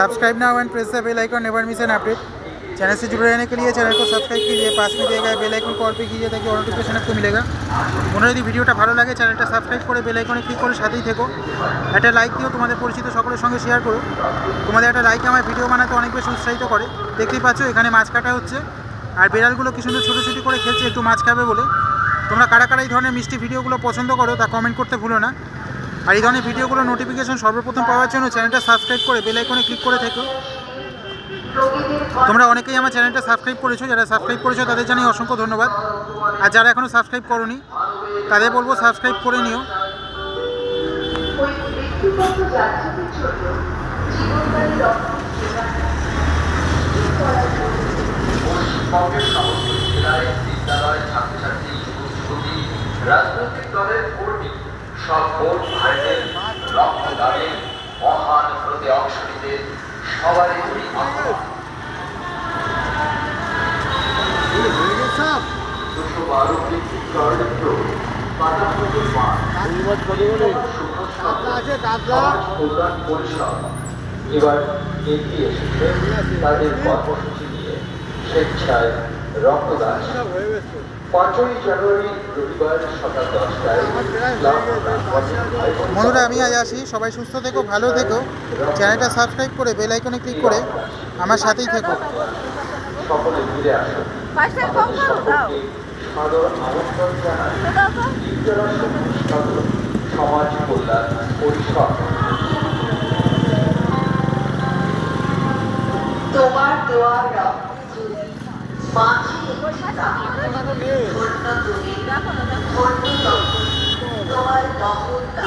Subscribe now and press the bell icon, never miss an update. Channel से जुड़े रहने के लिए चैनल को सब्सक्राइब कीजिए, पास में दिए गए बेल आइकन को ऑल पे कीजिए ताकि नोटिफिकेशन आपको मिलेगा। মনে যদি ভিডিওটা ভালো লাগে চ্যানেলটা সাবস্ক্রাইব করে বেল আইকনে ক্লিক করে সাথেই থেকো। একটা লাইক দিও, তোমাদের পরিচিত সকলের সঙ্গে শেয়ার করো। তোমাদের একটা লাইক আমার ভিডিও বানাতে অনেক বেশি উৎসাহিত করে। দেখতেই পাচ্ছ এখানে মাছ কাটা হচ্ছে আর বেড়ালগুলো কি সুন্দর ছোটো করে খেলছে একটু মাছ খাবে বলে। তোমরা কারা কারা এই ধরনের মিষ্টি ভিডিওগুলো পছন্দ করো তা কমেন্ট করতে ভুলো না। আর এই ধরনের ভিডিওগুলো নোটিফিকেশন সর্বপ্রথম পাওয়ার জন্য চ্যানেলটা সাবস্ক্রাইব করে বেল আইকনে ক্লিক করে থেকো। তোমরা অনেকেই আমার চ্যানেলটা সাবস্ক্রাইব করেছো, যারা সাবস্ক্রাইব করেছো তাদের জানাই অসংখ্য ধন্যবাদ। আর যারা এখনও সাবস্ক্রাইব করোনি তাদের বলবো সাবস্ক্রাইব করে নিও। রাজনৈতিক দলের কর্মী সব ভোট ভাইদের রক্তদানে মহান প্রতি অংশ নিতে সবারই এবার এগিয়ে এসেছে তাদের কর্মসূচি নিয়ে স্বেচ্ছায় রক্তদান। 5ই জানুয়ারি রবিবার সকাল 10টায়। বন্ধুরা আমি আজ আসি, সবাই সুস্থ থেকো, ভালো থেকো। চ্যানেলটা সাবস্ক্রাইব করে বেল আইকনে ক্লিক করে আমার সাথেই থেকো। সকলে ফিরে আসুন। সাদর আমন্ত্রণ জানান সমাজ কল্যাণ পরিষদ। তোমার দেওয়া রক্তে যদি বাঁচি ধন্য তুমি ধন্য তখন তোমার মহৎ